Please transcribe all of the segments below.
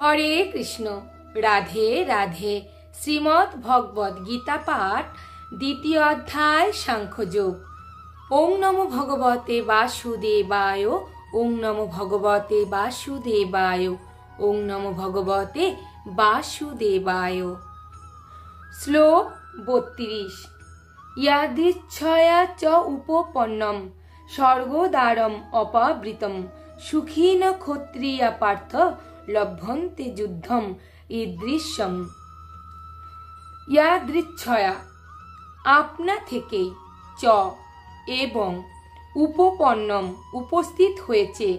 হরে কৃষ্ণ। রাধে রাধে। শ্রীমদ্ ভগবদ গীতা পাঠ, দ্বিতীয় অধ্যায়, সাংখ্যযোগ। ওং নমো ভগবতে বাসুদেবায়। ওং নমো ভগবতে বাসুদেবায়। ওং নমো ভগবতে বাসুদেবায়। শ্লোক 32। ইয়াদৃচ্ছয়া চ উপপন্নম স্বর্গদ্বারম অপাবৃতম সুখীন ক্ষত্রিয়া পার্থ লভ্যন্তে যুদ্ধম ঈদৃশ্যম। ইয়াদৃচ্ছয়া আপনা থেকেই, চ এবং, উপপন্নম উপস্থিত হয়েছে,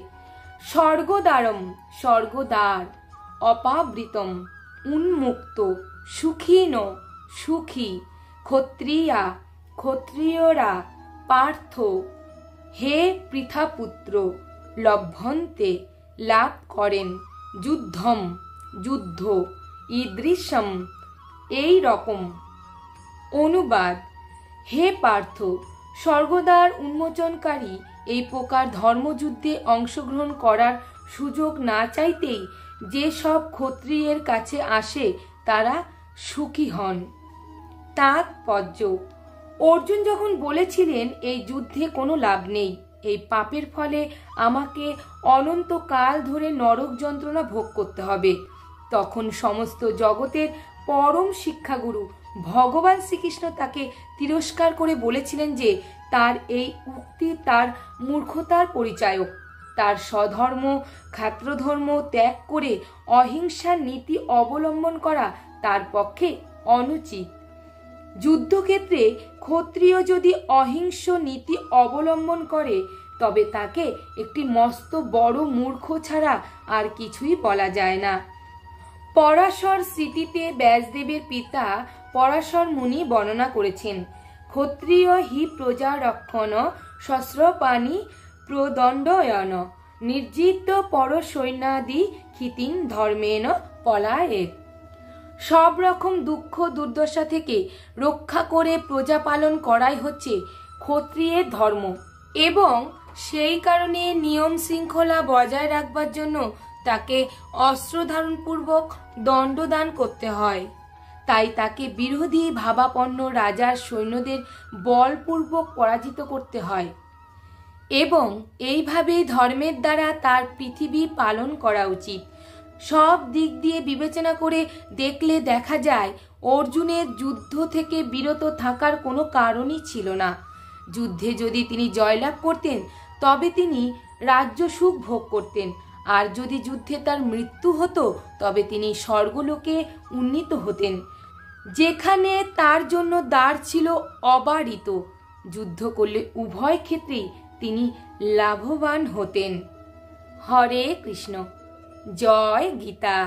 স্বর্গদ্বারম স্বর্গদ্বার, অপাবৃতম উন্মুক্ত, সুখীন সুখী, ক্ষত্রিয়া ক্ষত্রিয়রা, পার্থ হে পৃথাপুত্র, লভ্যন্তে লাভ করেন, যুদ্ধম যুদ্ধ, ঈদৃশ্যম এই রকম। অনুবাদ: হে পার্থ, স্বর্গদ্বার উন্মোচনকারী এই প্রকার ধর্মযুদ্ধে অংশগ্রহণ করার সুযোগ না চাইতেই যে সব ক্ষত্রিয়ের কাছে আসে তারা সুখী হন। তাৎপর্য: অর্জুন যখন বলেছিলেন এই যুদ্ধে কোনো লাভ নেই, এই পাপের ফলে আমাকে অনন্তকাল ধরে নরক যন্ত্রণা ভোগ করতে হবে, তখন সমস্ত জগতের পরম শিক্ষাগুরু ভগবান শ্রীকৃষ্ণ তাকে তিরস্কার করে বলেছিলেন যে তার এই উক্তি তার মূর্খতার পরিচায়ক। তার স্বধর্ম ক্ষাত্রধর্ম ত্যাগ করে অহিংসার নীতি অবলম্বন করা তার পক্ষে অনুচিত। যুদ্ধক্ষেত্রে ক্ষত্রিয় যদি অহিংস নীতি অবলম্বন করে তবে তাকে একটি মস্ত বড় মূর্খ ছাড়া আর কিছুই বলা যায় না। পরাশর স্মৃতিতে ব্যাসদেবের পিতা পরাশর মুনি বর্ণনা করেছেন, ক্ষত্রিয় হি প্রজা রক্ষণ শস্ত্রপাণি প্রদণ্ডয়ন নির্জিত পর সৈন্যাদি ক্ষিতিন ধর্মেন পলায়েত। সব রকম দুঃখ দুর্দশা থেকে রক্ষা করে প্রজা পালন করাই হচ্ছে ক্ষত্রিয়ের ধর্ম, এবং সেই কারণে নিয়ম শৃঙ্খলা বজায় রাখবার জন্য তাকে অস্ত্র ধারণপূর্বক দণ্ডদান করতে হয়। তাই তাকে বিরোধী ভাবাপন্ন রাজার সৈন্যদের বলপূর্বক পরাজিত করতে হয়, এবং এইভাবেই ধর্মের দ্বারা তার পৃথিবী পালন করা উচিত। সব দিক দিয়ে বিবেচনা করে দেখলে দেখা যায় অর্জুনের যুদ্ধ থেকে বিরত থাকার কোনো কারণই ছিল না। যুদ্ধে যদি তিনি জয়লাভ করতেন তবে তিনি রাজ্য সুখ ভোগ করতেন, আর যদি যুদ্ধে তার মৃত্যু হতো তবে তিনি স্বর্গলোকে উন্নীত হতেন, যেখানে তার জন্য দ্বার ছিল অবারিত। যুদ্ধ করলে উভয় ক্ষেত্রেই তিনি লাভবান হতেন। হরে কৃষ্ণ। জয় গীতা।